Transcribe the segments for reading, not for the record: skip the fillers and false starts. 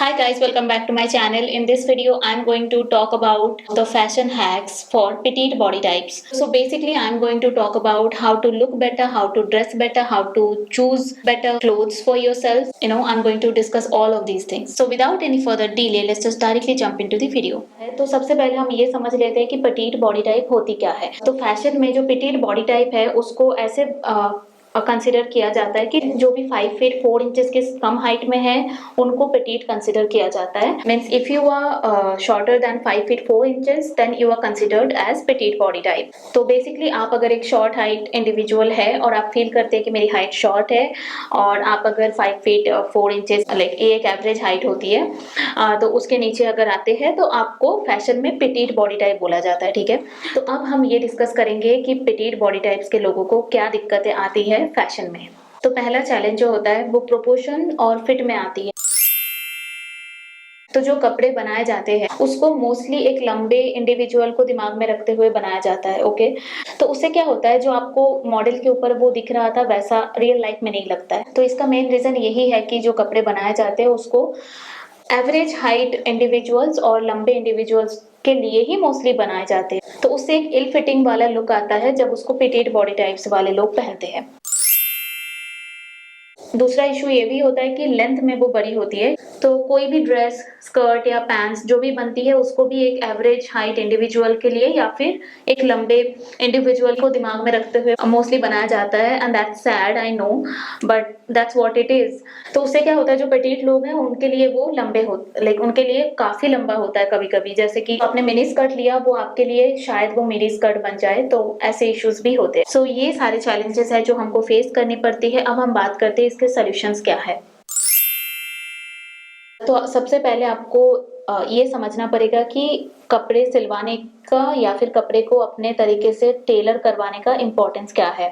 Hi guys, welcome back to my channel. In this video, I'm going to talk about the fashion hacks for petite body types. So basically, I'm going to talk about how to look better, how to dress better, how to choose better clothes for yourself. I'm going to discuss all of these things. So without any further delay, let's just directly jump into the video. तो सबसे पहले हम ये समझ लेते हैं कि petite body type होती क्या है। तो फैशन में जो petite body type है उसको ऐसे कंसिडर किया जाता है कि जो भी 5 फीट 4 इंचेस के कम हाइट में है उनको पेटीट कंसिडर किया जाता है। Means if you are shorter than 5 feet 4 inches then you are considered as petite body type. तो बेसिकली आप अगर एक शॉर्ट हाइट इंडिविजुअल है और आप फील करते हैं कि मेरी हाइट शॉर्ट है और आप अगर 5 फीट 4 इंचेस लाइक एक एवरेज हाइट होती है तो उसके नीचे अगर आते हैं तो आपको फैशन में पेटीट बॉडी टाइप बोला जाता है। ठीक है, तो अब हम ये डिस्कस करेंगे कि पेटीट बॉडी टाइप्स के लोगों को क्या दिक्कतें आती है फैशन में। तो पहला चैलेंज जो होता है वो प्रोपोर्शन और फिट में आती है। तो जो कपड़े बनाए जाते हैं उसको मोस्टली एक लंबे इंडिविजुअल को दिमाग में रखते हुए बनाया जाता है। ओके, तो उससे क्या होता है जो आपको मॉडल के ऊपर वो दिख रहा था वैसा रियल लाइफ में नहीं लगता है। तो इसका मेन रीजन यही है कि जो कपड़े बनाए जाते हैं उसको एवरेज हाइट इंडिविजुअल्स और लंबे इंडिविजुअल्स के लिए ही मोस्टली बनाए जाते हैं। तो उससे एक इल फिटिंग वाला लुक आता है जब उसको पेटीट बॉडी टाइप्स वाले लोग पहनते हैं। दूसरा इशू ये भी होता है कि लेंथ में वो बड़ी होती है। तो कोई भी ड्रेस स्कर्ट या पैंट्स जो भी बनती है उसको भी एक एवरेज हाइट इंडिविजुअल के लिए या फिर एक लंबे इंडिविजुअल को दिमाग में रखते हुए मोस्टली बनाया जाता है। And that's sad, I know, but that's what it is. तो उससे क्या होता है जो पेटीट लोग हैं उनके लिए वो लंबे हो लाइक उनके लिए काफी लंबा होता है कभी कभी। जैसे कि आपने मिनी स्कर्ट लिया वो आपके लिए शायद वो मिनी स्कर्ट बन जाए, तो ऐसे इश्यूज भी होते हैं। सो ये सारे चैलेंजेस है जो हमको फेस करनी पड़ती है। अब हम बात करते हैं इसके सोल्यूशंस क्या है। तो सबसे पहले आपको ये समझना पड़ेगा कि कपड़े सिलवाने का या फिर कपड़े को अपने तरीके से टेलर करवाने का इम्पोर्टेंस क्या है।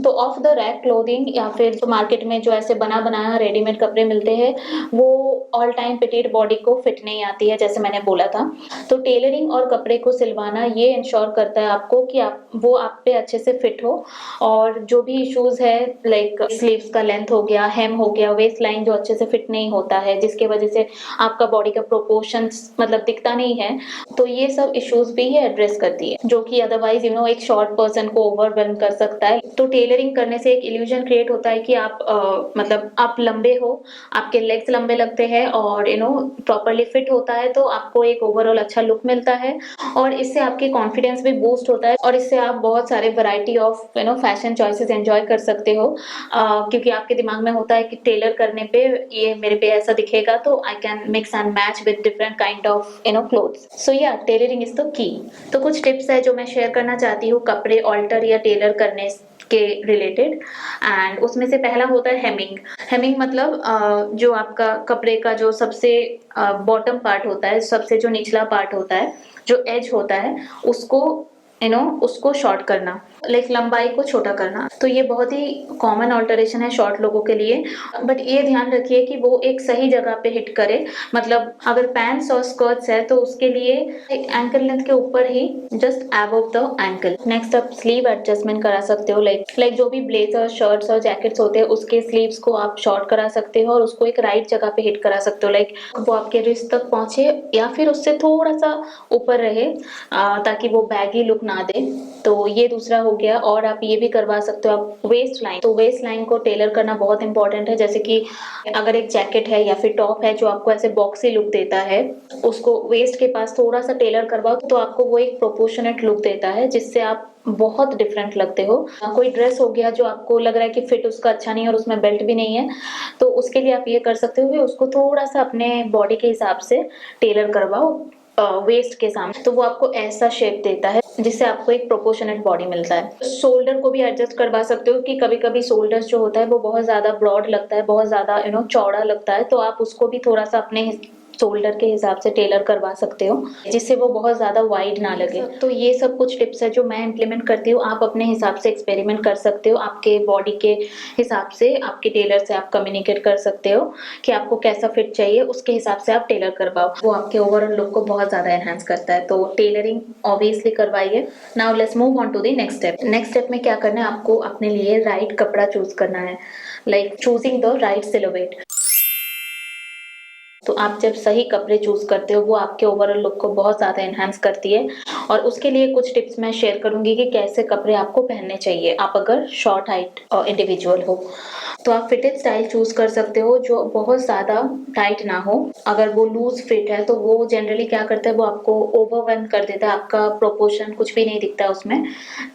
तो ऑफ द रैक क्लोथिंग या फिर जो मार्केट में जो ऐसे बना बनाया रेडीमेड कपड़े मिलते हैं वो ऑल टाइम पेटीट बॉडी को फिट नहीं आती है, जैसे मैंने बोला था। तो टेलरिंग और कपड़े को सिलवाना ये इंश्योर करता है आपको कि आप पे अच्छे से फिट हो। और जो भी इश्यूज है लाइक स्लीव्स का लेंथ हो गया, हेम हो गया, वेस्ट लाइन जो अच्छे से फिट नहीं होता है जिसकी वजह से आपका बॉडी का प्रोपोर्शंस मतलब दिखता नहीं है, तो ये सब इश्यूज भी ये एड्रेस करती है जो कि अदरवाइज एक शॉर्ट पर्सन को ओवरवेलम कर सकता है। तो टेलरिंग करने से एक इल्यूजन क्रिएट होता है कि आप मतलब आप लंबे हो, आपके लेग्स लंबे लगते हैं और प्रॉपरली फिट होता है, तो आपको एक ओवरऑल अच्छा लुक मिलता है और इससे आपकी कॉन्फिडेंस भी बूस्ट होता है और इससे आप बहुत सारे variety of fashion choices enjoy कर सकते हो। क्योंकि आपके दिमाग में होता है कि टेलर करने पे ये मेरे पे ऐसा दिखेगा तो I can mix and match with different kind of clothes. So या टेलरिंग इज द की। तो कुछ टिप्स है जो मैं शेयर करना चाहती हूँ कपड़े ऑल्टर या टेलर करने के रिलेटेड। एंड उसमें से पहला होता है हेमिंग। हेमिंग मतलब जो आपका कपड़े का जो सबसे बॉटम पार्ट होता है, सबसे जो निचला पार्ट होता है, जो एज होता है उसको उसको शॉर्ट करना, लाइक लंबाई को छोटा करना। तो ये बहुत ही कॉमन ऑल्टरेशन है शॉर्ट लोगों के लिए, बट ये ध्यान रखिए कि वो एक सही जगह पे हिट करे। मतलब अगर पैंट्स और स्कर्ट्स है तो उसके लिए एक एंकल लेंथ के ऊपर ही just above the ankle. Next आप स्लीव एडजस्टमेंट करा सकते हो, लाइक जो भी ब्लेजर शर्ट्स और जैकेट्स होते हैं उसके स्लीव्स को आप शॉर्ट करा सकते हो और उसको एक राइट जगह पे हिट करा सकते हो, लाइक वो आपके रिस्ट तक पहुंचे या फिर उससे थोड़ा सा ऊपर रहे ताकि वो बैगी लुक ना दे। तो ये दूसरा हो गया। और आप ये भी करवा सकते हो आप वेस्ट लाइन। तो वेस्ट लाइन को टेलर करना बहुत इंपॉर्टेंट है। जैसे कि अगर एक जैकेट है या फिर टॉप है जो आपको ऐसे बॉक्सी लुक देता है, उसको वेस्ट के पास थोड़ा सा टेलर करवाओ तो आपको वो एक प्रोपोर्शनेट लुक देता है जिससे आप बहुत डिफरेंट लगते हो। कोई ड्रेस हो गया जो आपको लग रहा है कि फिट उसका अच्छा नहीं है और उसमें बेल्ट भी नहीं है, तो उसके लिए आप ये कर सकते हो कि उसको थोड़ा सा अपने बॉडी के हिसाब से टेलर करवाओ वेस्ट के सामने, तो वो आपको ऐसा शेप देता है जिससे आपको एक प्रोपोर्शनेट बॉडी मिलता है। शोल्डर को भी एडजस्ट करवा सकते हो कि कभी कभी शोल्डर्स जो होता है वो बहुत ज्यादा ब्रॉड लगता है, बहुत ज्यादा चौड़ा लगता है, तो आप उसको भी थोड़ा सा अपने शोल्डर के हिसाब से टेलर करवा सकते हो जिससे वो बहुत ज्यादा वाइड ना लगे। तो ये सब कुछ टिप्स है जो मैं इम्प्लीमेंट करती हूँ। आप अपने हिसाब से एक्सपेरिमेंट कर सकते हो, आपके बॉडी के हिसाब से आपके टेलर से आप कम्युनिकेट कर सकते हो कि आपको कैसा फिट चाहिए, उसके हिसाब से आप टेलर करवाओ। वो आपके ओवरऑल लुक को बहुत ज्यादा एनहांस करता है। तो टेलरिंग ऑब्वियसली करवाइए। Now let's move on to the next step. Next step में क्या करना है, आपको अपने लिए राइट कपड़ा चूज करना है, like choosing the right silhouette. तो आप जब सही कपड़े चूज करते हो वो आपके ओवरऑल लुक को बहुत ज़्यादा एनहांस करती है। और उसके लिए कुछ टिप्स मैं शेयर करूंगी कि कैसे कपड़े आपको पहनने चाहिए आप अगर शॉर्ट हाइट इंडिविजुअल हो। तो आप फिटेड स्टाइल चूज कर सकते हो जो बहुत ज़्यादा टाइट ना हो। अगर वो लूज फिट है तो वो जनरली क्या करता है, वो आपको ओवरवेलम कर देता है, आपका प्रोपोर्शन कुछ भी नहीं दिखता उसमें।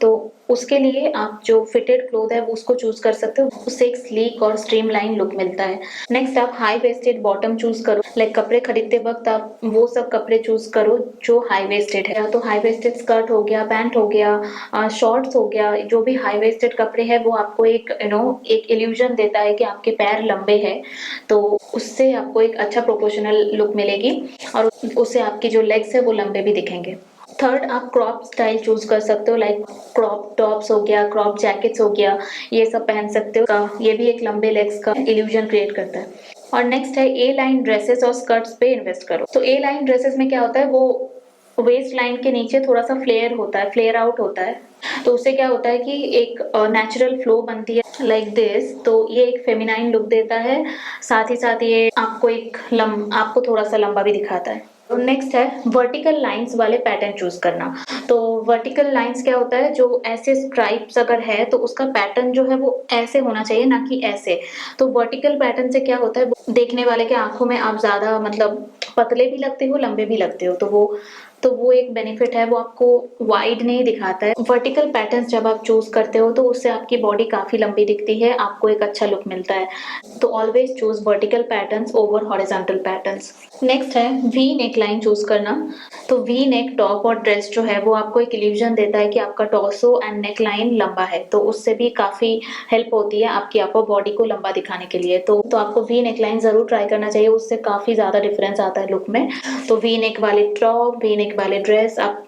तो उसके लिए आप जो फिटेड क्लोथ है वो उसको चूज कर सकते हो, उससे एक स्लीक और स्ट्रीमलाइन लुक मिलता है। नेक्स्ट आप हाई वेस्टेड बॉटम चूज करो। लाइक कपड़े खरीदते वक्त आप वो सब कपड़े चूज करो जो हाई वेस्टेड है। तो हाई वेस्टेड स्कर्ट हो गया, पैंट हो गया, शॉर्ट्स हो गया, जो भी हाई वेस्टेड कपड़े हैं वो आपको एक एक इल्यूजन देता है कि आपके पैर लंबे हैं। तो उससे आपको एक अच्छा प्रोपोर्शनल लुक मिलेगी और उससे आपकी जो लेग्स है वो लंबे भी दिखेंगे। थर्ड आप क्रॉप स्टाइल चूज कर सकते हो। लाइक क्रॉप टॉप्स हो गया, क्रॉप जैकेट्स हो गया, ये सब पहन सकते हो। ये भी एक लंबे लेग्स का इल्यूजन क्रिएट करता है। और नेक्स्ट है ए लाइन ड्रेसेस और स्कर्ट्स पे इन्वेस्ट करो। तो ए लाइन ड्रेसेस में क्या होता है, वो वेस्ट लाइन के नीचे थोड़ा सा फ्लेयर होता है, फ्लेयर आउट होता है। तो उससे क्या होता है कि एक नेचुरल फ्लो बनती है लाइक दिस। तो ये एक फेमिनाइन लुक देता है, साथ ही साथ ये आपको आपको थोड़ा सा लंबा भी दिखाता है। नेक्स्ट है वर्टिकल लाइंस वाले पैटर्न चूज करना। तो वर्टिकल लाइंस क्या होता है, जो ऐसे स्ट्राइप्स अगर है तो उसका पैटर्न जो है वो ऐसे होना चाहिए, ना कि ऐसे। तो वर्टिकल पैटर्न से क्या होता है, वो देखने वाले के आंखों में आप ज्यादा मतलब पतले भी लगते हो, लंबे भी लगते हो। तो वो एक बेनिफिट है, वो आपको वाइड नहीं दिखाता है। वर्टिकल पैटर्न्स जब आप चूज करते हो तो उससे आपकी बॉडी काफी लंबी दिखती है, आपको एक अच्छा लुक मिलता है। तो always choose vertical patterns over horizontal patterns. Next है वी नेक लाइन चूज करना। तो वी नेक टॉप और ड्रेस जो है वो आपको एक इल्यूजन देता है कि आपका टॉर्सो एंड नेक लाइन लंबा है। तो उससे भी काफी हेल्प होती है आपकी आपको बॉडी को लंबा दिखाने के लिए। तो आपको वी नेक लाइन जरूर ट्राई करना चाहिए, उससे काफी ज्यादा डिफरेंस आता है लुक में। तो वी नेक वाले टॉप, वी नेक वाले ड्रेस आप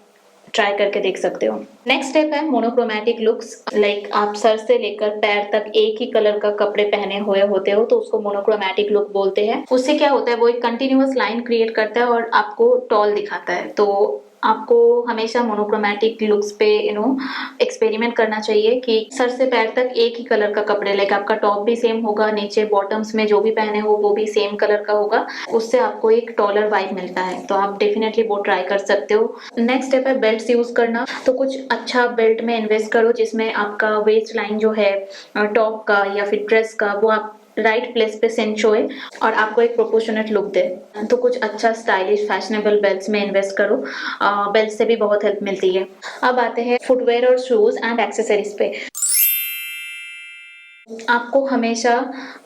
ट्राई करके देख सकते हो। नेक्स्ट स्टेप है मोनोक्रोमैटिक लुक्स। लाइक आप सर से लेकर पैर तक एक ही कलर का कपड़े पहने हुए होते हो तो उसको मोनोक्रोमैटिक लुक बोलते हैं। उससे क्या होता है, वो एक कंटिन्यूअस लाइन क्रिएट करता है और आपको टॉल दिखाता है। तो आपको हमेशा मोनोक्रोमैटिक लुक्स पे एक्सपेरिमेंट करना चाहिए कि सर से पैर तक एक ही कलर का कपड़े, लाइक आपका टॉप भी सेम होगा, नीचे बॉटम्स में जो भी पहने हो वो भी सेम कलर का होगा। उससे आपको एक टॉलर वाइब मिलता है। तो आप डेफिनेटली वो ट्राई कर सकते हो। नेक्स्ट स्टेप है बेल्ट यूज करना। तो कुछ अच्छा बेल्ट में इन्वेस्ट करो जिसमें आपका वेस्ट लाइन जो है टॉप का या फिर ड्रेस का वो आप राइट प्लेस पे सिंच होए और आपको एक प्रोपोर्शनेट लुक दे। तो कुछ अच्छा स्टाइलिश फैशनेबल बेल्ट्स में इन्वेस्ट करो, बेल्ट से भी बहुत हेल्प मिलती है। अब आते हैं फुटवेयर और शूज एंड एक्सेसरीज पे। आपको हमेशा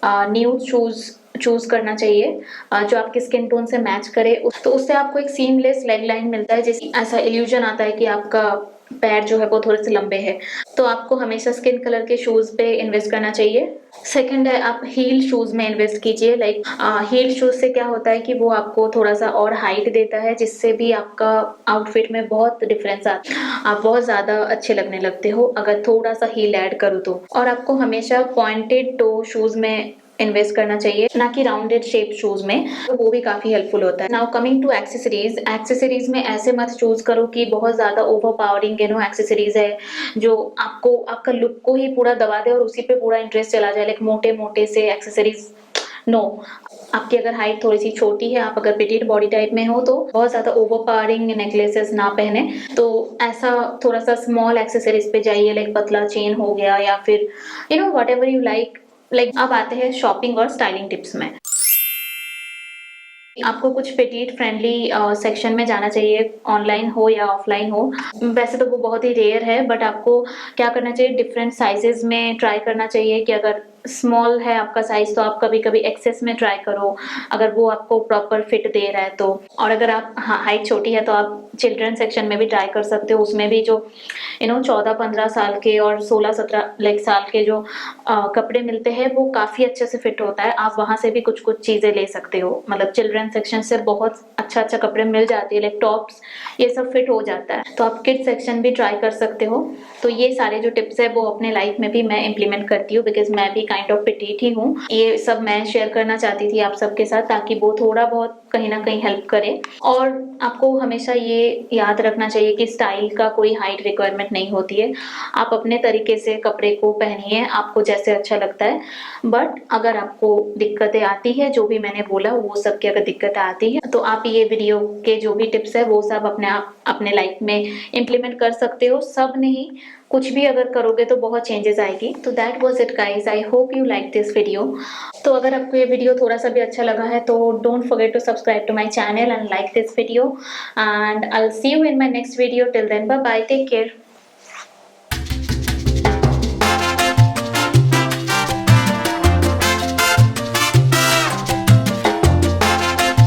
न्यूड शूज चूज करना चाहिए जो आपके स्किन टोन से मैच करे। तो उससे आपको एक सीमलेस लेग लाइन मिलता है, जिस ऐसा इल्यूजन आता है कि आपका पैर जो है वो थोड़े से लंबे हैं। तो आपको हमेशा स्किन कलर के शूज पे इन्वेस्ट करना चाहिए। सेकंड है आप हील शूज में इन्वेस्ट कीजिए। लाइक हील शूज से क्या होता है कि वो आपको थोड़ा सा और हाइट देता है, जिससे भी आपका आउटफिट में बहुत डिफरेंस आता है, आप बहुत ज्यादा अच्छे लगने लगते हो अगर थोड़ा सा हील ऐड करो तो। और आपको हमेशा पॉइंटेड टो शूज में इन्वेस्ट करना चाहिए, ना कि राउंडेड शेप शूज में, तो वो भी काफी हेल्पफुल होता है। Now coming to accessories. Accessories में ऐसे मत चूज करो कि बहुत ज्यादा ओवर पावरिंग एक्सेसरीज है जो आपको आपका लुक को ही पूरा दबा दे और उसी पे पूरा इंटरेस्ट चला जाए। लाइक मोटे मोटे से एक्सेसरीज नो। आपकी अगर हाइट थोड़ी सी छोटी है, आप अगर पिटिट बॉडी टाइप में हो तो बहुत ज्यादा ओवर पावरिंग नेकलेसेस ना पहने। तो ऐसा थोड़ा सा स्मॉल एक्सेसरीज पे जाइए, लाइक पतला चेन हो गया या फिर वट एवर यू लाइक। अब आते हैं शॉपिंग और स्टाइलिंग टिप्स में। आपको कुछ पेटीट फ्रेंडली सेक्शन में जाना चाहिए, ऑनलाइन हो या ऑफलाइन हो। वैसे तो वो बहुत ही रेयर है, बट आपको क्या करना चाहिए, डिफरेंट साइजेस में ट्राई करना चाहिए। कि अगर स्मॉल है आपका साइज तो आप कभी कभी एक्सेस में ट्राई करो, अगर वो आपको प्रॉपर फिट दे रहा है तो। और अगर आप हाइट छोटी है तो आप चिल्ड्रन सेक्शन में भी ट्राई कर सकते हो। उसमें भी जो 14-15 साल के और 16-17 लाइक साल के जो कपड़े मिलते हैं वो काफी अच्छे से फिट होता है। आप वहां से भी कुछ कुछ चीजें ले सकते हो। मतलब चिल्ड्रन सेक्शन से बहुत अच्छा अच्छा कपड़े मिल जाते हैं, लाइक टॉप्स ये सब फिट हो जाता है। तो आप किड सेक्शन भी ट्राई कर सकते हो। तो ये सारे जो टिप्स है वो अपने लाइफ में भी मैं इम्प्लीमेंट करती हूँ, बिकॉज मैं भी काइंड ऑफ पेटिट ही हूँ। ये सब मैं शेयर करना चाहती थी आप सबके साथ, ताकि वो थोड़ा बहुत कहीं ना कहीं हेल्प करे। और आपको हमेशा ये याद रखना चाहिए कि स्टाइल का कोई हाइट रिक्वायरमेंट नहीं होती है। आप अपने तरीके से कपड़े को पहनिए, आपको जैसे अच्छा लगता है। बट अगर आपको दिक्कतें आती है, जो भी मैंने बोला वो सब की अगर दिक्कतें आती है, तो आप ये वीडियो के जो भी टिप्स है वो सब अपने लाइफ में इम्प्लीमेंट कर सकते हो। सब नहीं, कुछ भी अगर करोगे तो बहुत चेंजेस आएगी। तो that was it guys, I hope you like this video. तो अगर आपको ये वीडियो थोड़ा सा भी अच्छा लगा है तो don't forget to subscribe to my channel and like this video, and I will see you in my next video. Till then, bye bye, take care.